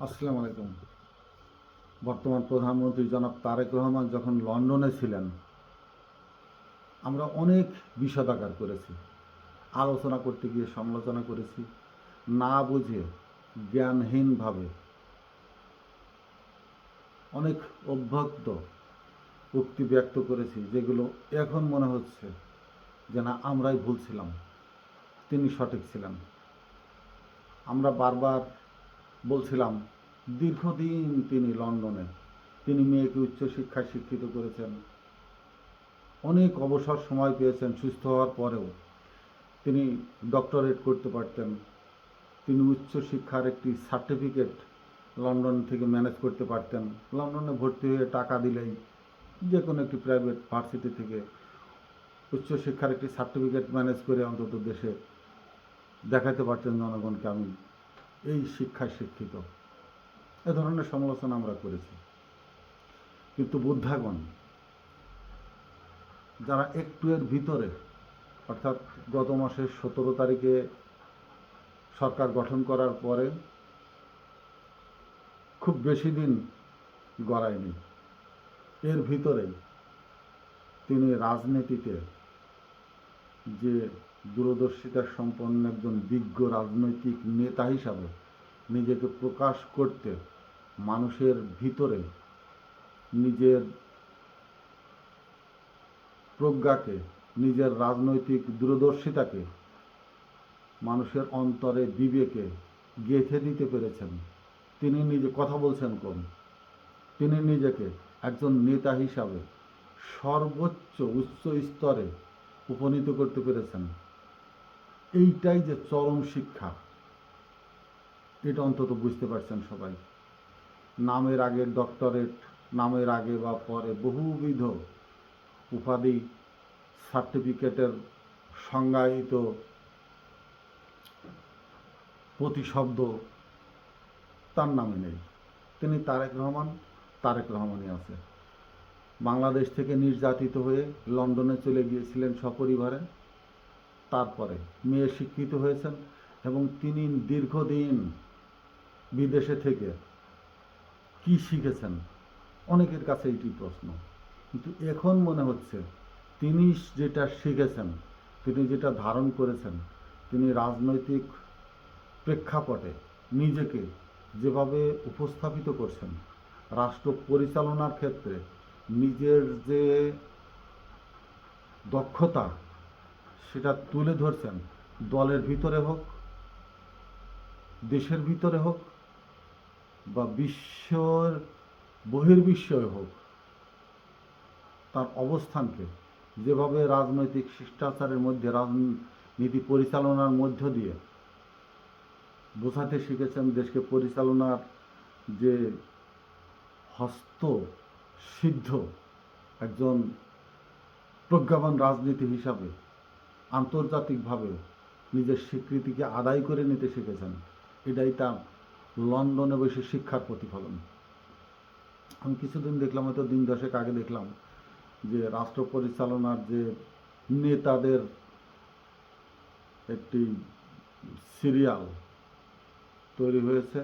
আসসালামু আলাইকুম। বর্তমান প্রধানমন্ত্রী জনাব তারেক রহমান যখন লন্ডনে ছিলেন, আমরা অনেক বিষোদাগার করেছি, আলোচনা করতে গিয়ে সমালোচনা করেছি, না বুঝে জ্ঞানহীনভাবে অনেক অভ্যক্ত উক্তি ব্যক্ত করেছি, যেগুলো এখন মনে হচ্ছে যে না, আমরাই ভুল ছিলাম, তিনি সঠিক ছিলেন। আমরা বারবার বলছিলাম, দীর্ঘদিন তিনি লন্ডনে, তিনি মেয়েকে উচ্চশিক্ষায় শিক্ষিত করেছেন, অনেক অবসর সময় পেয়েছেন, সুস্থ হওয়ার পরেও তিনি ডক্টরেট করতে পারতেন, তিনি উচ্চশিক্ষার একটি সার্টিফিকেট লন্ডন থেকে ম্যানেজ করতে পারতেন। লন্ডনে ভর্তি হয়ে টাকা দিলেই যে কোনো একটি প্রাইভেট ভার্সিটি থেকে উচ্চশিক্ষার একটি সার্টিফিকেট ম্যানেজ করে অন্তত দেশে দেখাতে পারতেন জনগণকে, আমি এই শিক্ষায় শিক্ষিত। এ ধরনের সমালোচনা আমরা করেছি। কিন্তু বুদ্ধাগণ যারা একটু এর ভিতরে, অর্থাৎ গত মাসের 17 তারিখে সরকার গঠন করার পরে খুব বেশি দিন গড়ায়নি, এর ভিতরেই তিনি রাজনীতিতে যে দূরদর্শিতা সম্পন্ন একজন বিজ্ঞ রাজনৈতিক নেতা হিসাবে নিজেকে প্রকাশ করতে, মানুষের ভিতরে নিজের প্রজ্ঞাকে, নিজের রাজনৈতিক দূরদর্শিতাকে মানুষের অন্তরে, বিবেকে গেঁথে দিতে পেরেছেন। তিনি নিজে কথা বলছেন কম, তিনি নিজেকে একজন নেতা হিসাবে সর্বোচ্চ উচ্চ স্তরে উপনীত করতে পেরেছেন। এইটাই যে চরম শিক্ষা, এটা অন্তত বুঝতে পারছেন সবাই। নামের আগে ডক্টরেট, নামের আগে বা পরে বহুবিধ উপাধি, সার্টিফিকেটের সংজ্ঞায়িত প্রতিশব্দ তার নামে নেই। তিনি তারেক রহমান, তারেক রহমানই আছে। বাংলাদেশ থেকে নির্যাতিত হয়ে লন্ডনে চলে গিয়েছিলেন সপরিবারে, তারপরে মেয়ে শিক্ষিত হয়েছেন এবং তিনি দীর্ঘদিন বিদেশে থেকে কি শিখেছেন, অনেকের কাছে এটি প্রশ্ন। কিন্তু এখন মনে হচ্ছে তিনি যেটা শিখেছেন, তিনি যেটা ধারণ করেছেন, তিনি রাজনৈতিক প্রেক্ষাপটে নিজেকে যেভাবে উপস্থাপিত করছেন, রাষ্ট্র পরিচালনার ক্ষেত্রে নিজের যে দক্ষতা সেটা তুলে ধরছেন, দলের ভিতরে হোক, দেশের ভিতরে হোক, বা বিশ্বর বহির্বিশ্বয়ে হোক, তার অবস্থানকে যেভাবে রাজনৈতিক শিষ্টাচারের মধ্যে, রাজনীতি পরিচালনার মধ্য দিয়ে বোঝাতে শিখেছেন, দেশকে পরিচালনার যে হস্ত সিদ্ধ একজন প্রজ্ঞাবান রাজনীতি হিসাবে আন্তর্জাতিকভাবে নিজের স্বীকৃতিকে আদায় করে নিতে শিখেছেন। এটাই তার লন্ডনে বসে শিক্ষার প্রতিফলন। আমি কিছুদিন দেখলাম, হয়তো দিন দশেক আগে দেখলাম, যে রাষ্ট্র পরিচালনার যে নেতাদের একটি সিরিয়াল তৈরি হয়েছে,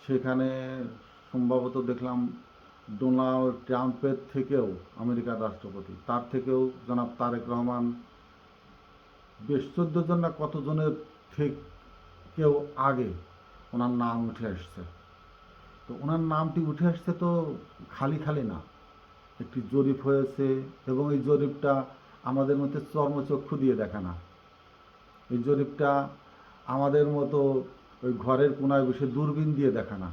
সেখানে সম্ভবত দেখলাম ডোনাল্ড ট্রাম্পের থেকেও, আমেরিকার রাষ্ট্রপতি, তার থেকেও জনাব তারেক রহমান বেশ 14 জন না কতজনের থেকেও আগে ওনার নাম উঠে আসছে। তো ওনার নামটি উঠে আসছে তো খালি খালি না, একটি জরিপ হয়েছে, এবং এই জরিপটা আমাদের মধ্যে চর্মচক্ষু দিয়ে দেখা না। এই জরিপটা আমাদের মতো ওই ঘরের কোনায় বসে দূরবীন দিয়ে দেখা না।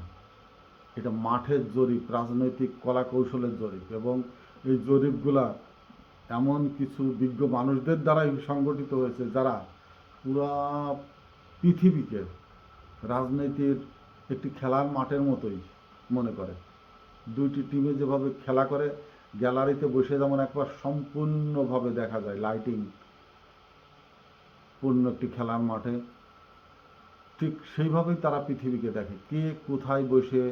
এটা মাঠের জরিপ, রাজনৈতিক কলা কৌশলের জরিপ, এবং এই জরিপগুলা এমন কিছু বিজ্ঞ মানুষদের দ্বারাই সংগঠিত হয়েছে, যারা পুরা পৃথিবীকে রাজনীতির একটি খেলার মাঠের মতোই মনে করে। দুইটি টিমে যেভাবে খেলা করে, গ্যালারিতে বসে যেমন একবার সম্পূর্ণভাবে দেখা যায় লাইটিং পূর্ণ একটি খেলার মাঠে, ঠিক সেইভাবেই তারা পৃথিবীকে দেখে। কে কোথায় বসে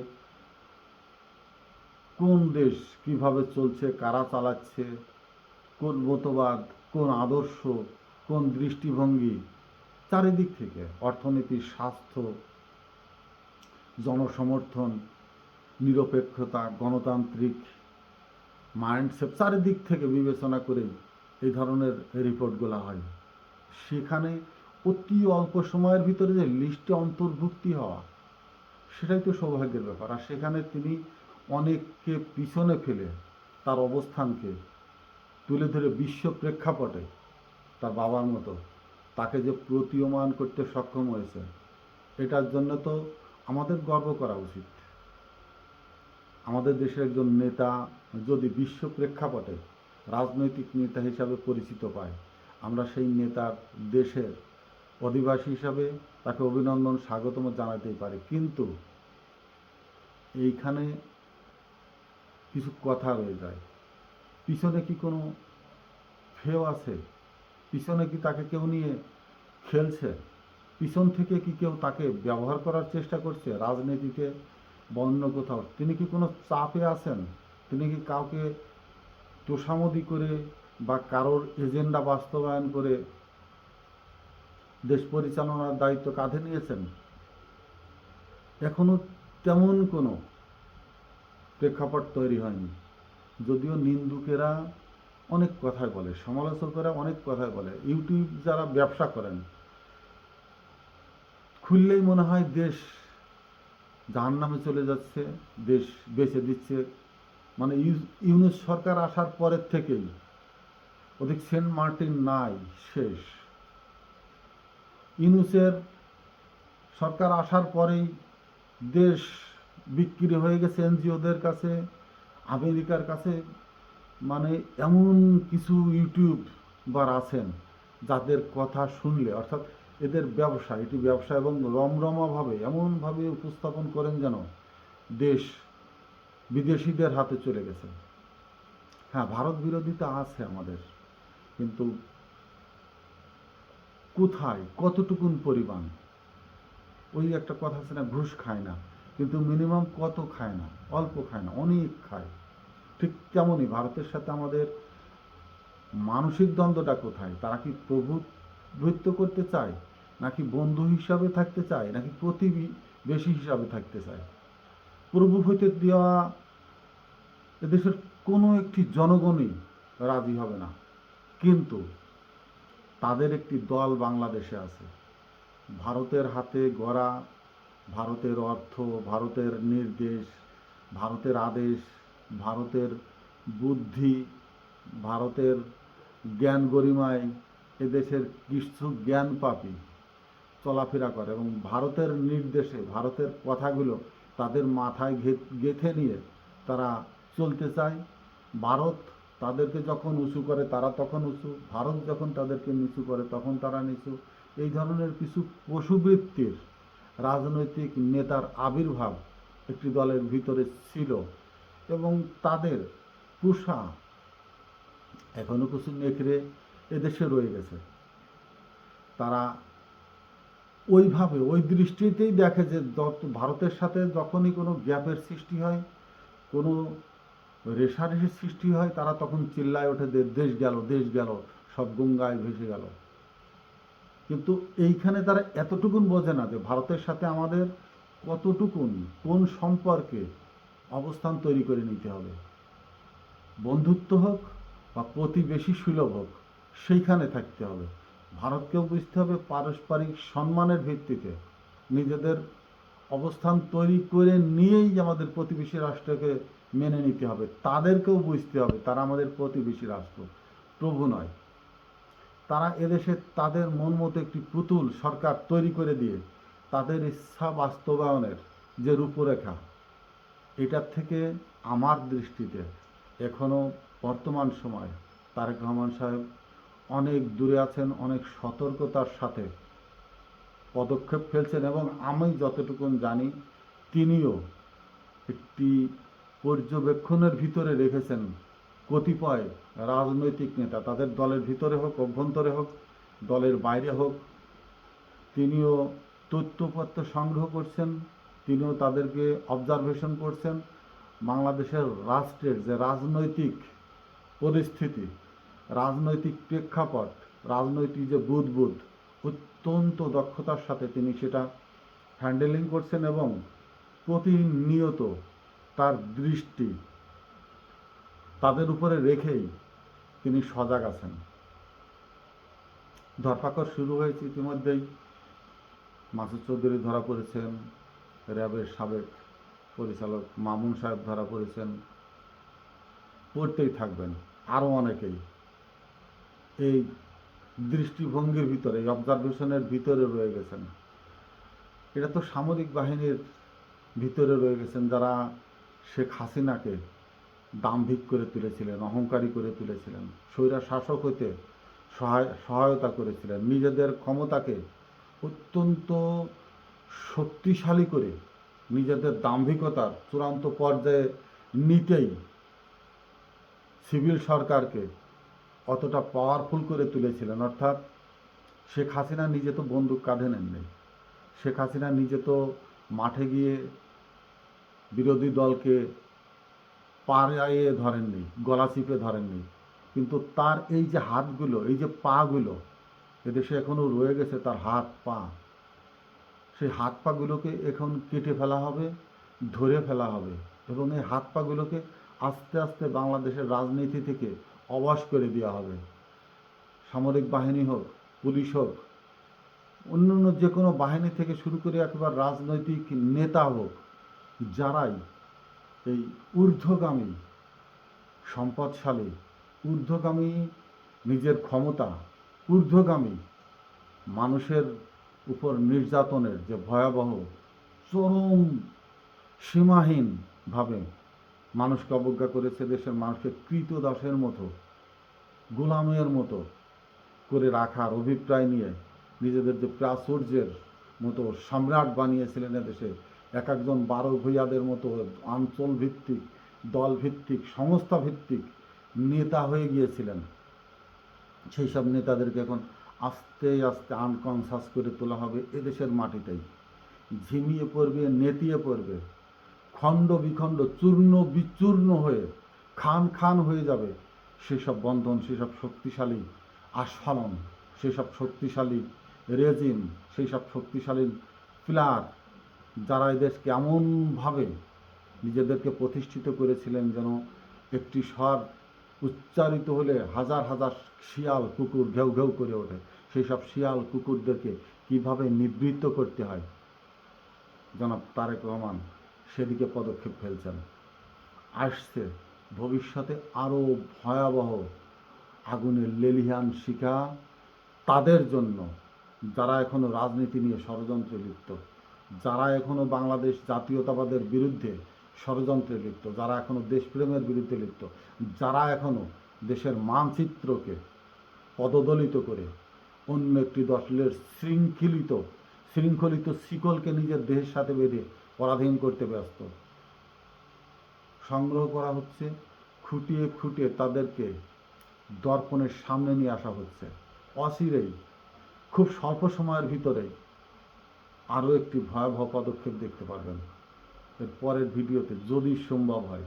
কোন দেশ কিভাবে চলছে, কারা চালাচ্ছে, কোন মতবাদ, কোন আদর্শ, কোন দৃষ্টিভঙ্গি, চারিদিক থেকে অর্থনীতি, স্বাস্থ্য, জনসমর্থন, নিরপেক্ষতা, গণতান্ত্রিক মাইন্ডসেট চারিদিক থেকে বিবেচনা করে এই ধরনের রিপোর্টগুলো হয়। সেখানে অতি অল্প সময়ের ভিতরে যে লিস্টে অন্তর্ভুক্তি হওয়া, সেটাই তো সৌভাগ্যের ব্যাপার। আর সেখানে তিনি অনেককে পিছনে ফেলে তার অবস্থানকে তুলে ধরে বিশ্ব প্রেক্ষাপটে তার বাবার মতো তাকে যে প্রতীয়মান করতে সক্ষম হয়েছে, এটার জন্য তো আমাদের গর্ব করা উচিত। আমাদের দেশের একজন নেতা যদি বিশ্ব প্রেক্ষাপটে রাজনৈতিক নেতা হিসাবে পরিচিত পায়, আমরা সেই নেতার দেশের অধিবাসী হিসাবে তাকে অভিনন্দন স্বাগতম জানাতেই পারি। কিন্তু এইখানে কিছু কথা রয়ে যায়। পিছনে কি কোনো ফেও আছে? পিছনে কি তাকে কেউ নিয়ে খেলছে? পিছন থেকে কি কেউ তাকে ব্যবহার করার চেষ্টা করছে রাজনীতিতে বা অন্য কোথাও? তিনি কি কোনো চাপে আছেন? তিনি কি কাউকে তোষামোদি করে বা কারোর এজেন্ডা বাস্তবায়ন করে দেশ পরিচালনার দায়িত্ব কাঁধে নিয়েছেন? এখনো তেমন কোনো প্রেক্ষাপট তৈরি হয়নি। যদিও নিন্দুকেরা অনেক কথাই বলে, সমালোচকেরা অনেক কথাই বলে, ইউটিউব যারা ব্যবসা করেন, খুললেই মনে হয় দেশ জাহান্নামে চলে যাচ্ছে, দেশ বেঁচে দিচ্ছে। মানে ইউনূস সরকার আসার পরের থেকেই ওদিক সেন্ট মার্টিন নাই, শেষ। ইউনূসের সরকার আসার পরেই দেশ বিক্রি হয়ে গেছে এনজিওদের কাছে, আমেরিকার কাছে। মানে এমন কিছু ইউটিউবার আছেন যাদের কথা শুনলে, অর্থাৎ এদের ব্যবসা, এটি ব্যবসা, এবং রমরমাভাবে এমনভাবে উপস্থাপন করেন যেন দেশ বিদেশিদের হাতে চলে গেছে। হ্যাঁ, ভারত বিরোধিতা আছে আমাদের, কিন্তু কোথায়, কতটুকুন পরিমাণ? ওই একটা কথা আছে না, ঘুষ খায় না, কিন্তু মিনিমাম কত খায় না? অল্প খায় না, অনেক খায়। ঠিক তেমনই ভারতের সাথে আমাদের মানসিক দ্বন্দ্বটা কোথায়? তারা কি প্রভুত্ব করতে চায়, নাকি বন্ধু হিসাবে থাকতে চায়, নাকি প্রতিবেশী হিসাবে থাকতে চায়? প্রভু হইতে দেওয়া এদেশের কোনো একটি জনগণই রাজি হবে না। কিন্তু তাদের একটি দল বাংলাদেশে আছে, ভারতের হাতে গড়া, ভারতের অর্থ, ভারতের নির্দেশ, ভারতের আদেশ, ভারতের বুদ্ধি, ভারতের জ্ঞান গরিমায় এদেশের কিছু জ্ঞান পাপী চলাফেরা করে, এবং ভারতের নির্দেশে ভারতের কথাগুলো তাদের মাথায় গেঁথে নিয়ে তারা চলতে চায়। ভারত তাদেরকে যখন উঁচু করে তারা তখন উঁচু, ভারত যখন তাদেরকে নিচু করে তখন তারা নিচু। এই ধরনের কিছু পশুবৃত্তির রাজনৈতিক নেতার আবির্ভাব একটি দলের ভিতরে ছিল, এবং তাদের পোষা এখনো কিছু নেকড়ে এদেশে রয়ে গেছে। তারা ওইভাবে, ওই দৃষ্টিতেই দেখে যে ভারতের সাথে যখনই কোনো গ্যাপের সৃষ্টি হয়, কোনো রেষারেষির সৃষ্টি হয়, তারা তখন চিল্লায় ওঠে, দেশ গেল, দেশ গেল, সব গঙ্গায় ভেসে গেল। কিন্তু এইখানে তারা এতটুকুন বোঝে না যে ভারতের সাথে আমাদের কতটুকুন, কোন সম্পর্কে অবস্থান তৈরি করে নিতে হবে। বন্ধুত্ব হোক বা প্রতিবেশী সুলভ হোক, সেইখানে থাকতে হবে। ভারতকেও বুঝতে হবে পারস্পরিক সম্মানের ভিত্তিতে নিজেদের অবস্থান তৈরি করে নিয়েই আমাদের প্রতিবেশী রাষ্ট্রকে মেনে নিতে হবে। তাদেরকেও বুঝতে হবে তারা আমাদের প্রতিবেশী রাষ্ট্র, প্রভু নয়। তারা এদেশে তাদের মন মতো একটি পুতুল সরকার তৈরি করে দিয়ে তাদের ইচ্ছা বাস্তবায়নের যে রূপরেখা, এটার থেকে আমার দৃষ্টিতে এখনও বর্তমান সময় তারেক রহমান সাহেব অনেক দূরে আছেন, অনেক সতর্কতার সাথে পদক্ষেপ ফেলছেন, এবং আমি যতটুকু জানি তিনিও একটি পর্যবেক্ষণের ভিতরে রেখেছেন কতিপয় রাজনৈতিক নেতা, তাদের দলের ভিতরে হোক, অভ্যন্তরে হোক, দলের বাইরে হোক, তিনিও তথ্যপত্র সংগ্রহ করছেন, তিনিও তাদেরকে অবজারভেশন করছেন। বাংলাদেশের রাষ্ট্রের যে রাজনৈতিক পরিস্থিতি, রাজনৈতিক প্রেক্ষাপট, রাজনৈতিক যে বুদবুদ, অত্যন্ত দক্ষতার সাথে তিনি সেটা হ্যান্ডেলিং করছেন, এবং প্রতিনিয়ত তার দৃষ্টি তাদের উপরে রেখেই তিনি সজাগ আছেন। ধরপাকড় শুরু হয়েছে ইতিমধ্যেই। মাসুদ চৌধুরী ধরা পড়েছেন, র্যাবের সাবেক পরিচালক মামুন সাহেব ধরা পড়েছেন, পড়তেই থাকবেন আরও অনেকেই। এই দৃষ্টিভঙ্গির ভিতরে, এই অবজারভেশনের ভিতরে রয়ে গেছেন। এটা তো সামরিক বাহিনীর ভিতরে রয়ে গেছেন, যারা শেখ হাসিনাকে দাম্ভিক করে তুলেছিলেন, অহংকারী করে তুলেছিলেন, স্বৈরা শাসক হতে সহায়তা করেছিলেন, নিজেদের ক্ষমতাকে অত্যন্ত শক্তিশালী করে নিজেদের দাম্ভিকতার চূড়ান্ত পর্যায়ে নিতেই সিভিল সরকারকে অতটা পাওয়ারফুল করে তুলেছিলেন। অর্থাৎ শেখ হাসিনা নিজে তো বন্দুক কাঁধে নেননি, শেখ হাসিনা নিজে তো মাঠে গিয়ে বিরোধী দলকে পায়ে ধরেননি, গলা চিপে ধরেননি, কিন্তু তার এই যে হাতগুলো, এই যে পাগুলো, এদেশে এখনও রয়ে গেছে তার হাত পা, সেই হাত পাগুলোকে এখন কেটে ফেলা হবে, ধরে ফেলা হবে, এবং এই হাত পাগুলোকে আস্তে আস্তে বাংলাদেশের রাজনীতি থেকে অবশ করে দেওয়া হবে। সামরিক বাহিনী হোক, পুলিশ হোক, অন্যান্য যে কোনো বাহিনী থেকে শুরু করে একেবারে রাজনৈতিক নেতা হোক, যারাই এই ঊর্ধ্বগামী সম্পদশালী, ঊর্ধ্বগামী নিজের ক্ষমতা, ঊর্ধ্বগামী মানুষের উপর নির্যাতনের যে ভয়াবহ চরম সীমাহীনভাবে মানুষকে অবজ্ঞা করেছে, দেশের মানুষকে কৃতদাসের মতো, গোলামের মতো করে রাখার অভিপ্রায় নিয়ে নিজেদের যে প্রাচুর্যের মতো সম্রাট বানিয়েছিলেন এদেশে, এক একজন 12 ভূঁইয়াদের মতো অঞ্চল ভিত্তিক, দল ভিত্তিক, সংস্থা ভিত্তিক নেতা হয়ে গিয়েছিলেন, সেই সব নেতাদেরকে এখন আস্তে আস্তে আনকনসাস করে তোলা হবে এদেশের মাটিতেই। ঝিমিয়ে পড়বে, নেতিয়ে পড়বে, খণ্ড বিখণ্ড, চূর্ণ বিচূর্ণ হয়ে খান খান হয়ে যাবে সেসব বন্ধন, সেসব শক্তিশালী আস্ফালন, সেসব শক্তিশালী রেজিম, সেই সব শক্তিশালী পিলার, যারা এদেশকে এমনভাবে নিজেদেরকে প্রতিষ্ঠিত করেছিলেন যেন একটি স্বর উচ্চারিত হলে হাজার হাজার শিয়াল কুকুর ঘেউ ঘেউ করে ওঠে, সেই সব শিয়াল কুকুরদেরকে কিভাবে নিবৃত্ত করতে হয়, জনাব তারেক রহমান সেদিকে পদক্ষেপ ফেলছেন। আসছে ভবিষ্যতে আরও ভয়াবহ আগুনের লেলিহান শিখা তাদের জন্য, যারা এখনও রাজনীতি নিয়ে ষড়যন্ত্রে লিপ্ত, যারা এখনও বাংলাদেশ জাতীয়তাবাদের বিরুদ্ধে ষড়যন্ত্রে লিপ্ত, যারা এখনও দেশপ্রেমের বিরুদ্ধে লিপ্ত, যারা এখনও দেশের মানচিত্রকে পদদলিত করে অন্য একটি দলের শৃঙ্খলিত শিকলকে নিজের দেহের সাথে বেঁধে পরাধীন করতে ব্যস্ত। সংগ্রহ করা হচ্ছে, খুঁটিয়ে খুঁটিয়ে তাদেরকে দর্পণের সামনে নিয়ে আসা হচ্ছে। অচিরেই, খুব স্বল্প সময়ের ভিতরেই আরও একটি ভয়াবহ পদক্ষেপ দেখতে পারবেন। এর পরের ভিডিওতে যদি সম্ভব হয়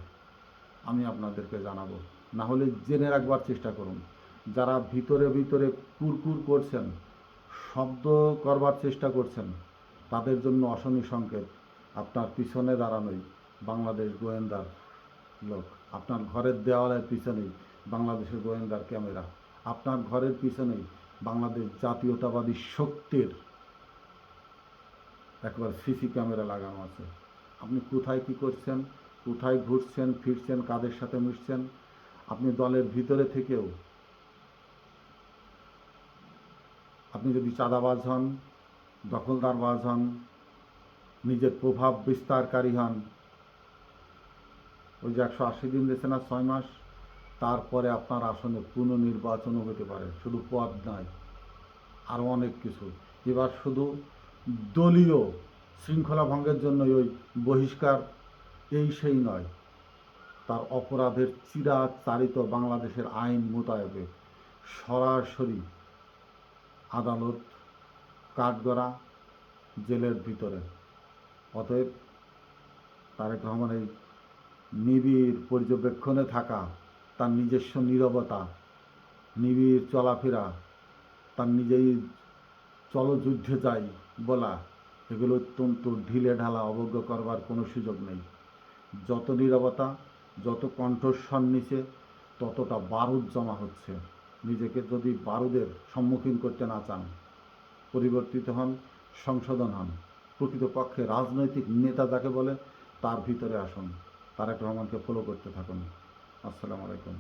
আমি আপনাদেরকে জানাবো, না হলে জেনে রাখবার চেষ্টা করুন। যারা ভিতরে ভিতরে কুরকুর করছেন, শব্দ করবার চেষ্টা করছেন, তাদের জন্য অশনি সংকেত। আপনার পিছনে দাঁড়ানোই বাংলাদেশ গোয়েন্দার লোক, আপনার ঘরের দেওয়ালের পিছনেই বাংলাদেশের গোয়েন্দার ক্যামেরা, আপনার ঘরের পিছনেই বাংলাদেশ জাতীয়তাবাদী শক্তির একবার সিসি ক্যামেরা লাগানো আছে। আপনি কোথায় কী করছেন, কোথায় ঘুরছেন ফিরছেন, কাদের সাথে মিশছেন, আপনি দলের ভিতরে থেকেও আপনি যদি চাঁদাবাজ হন, দখলদারবাজ হন, নিজের প্রভাব বিস্তারকারী হন, ওই যে 180 দিন দিয়েছে না, 6 মাস, তারপরে আপনার আসনে পুনর্নির্বাচনও হতে পারে। শুধু পদ নয়, আরও অনেক কিছু। এবার শুধু দলীয় শৃঙ্খলা ভঙ্গের জন্য ওই বহিষ্কার এই সেই নয়, তার অপরাধের চিরাচারিত বাংলাদেশের আইন মোতাবেক সরাসরি আদালত, কাঠগড়া, জেলের ভিতরে। অতএব তারেক রহমান এই নিবিড় পর্যবেক্ষণে থাকা, তার নিজস্ব নীরবতা, নিবিড় চলাফেরা, তার নিজেই চলো যুদ্ধে যাই বলা, এগুলো অত্যন্ত ঢিলে ঢালা, অবজ্ঞা করবার কোনো সুযোগ নেই। যত নীরবতা, যত কণ্ঠস্বর নিচে, ততটা বারুদ জমা হচ্ছে। নিজেকে যদি বারুদের সম্মুখীন করতে না চান, পরিবর্তিত হন, সংশোধন হন। প্রকৃতপক্ষে রাজনৈতিক নেতা যাকে বলে তার ভিতরে আসুন। তারেক রহমানকে ফলো করতে থাকুন। আসসালামু আলাইকুম।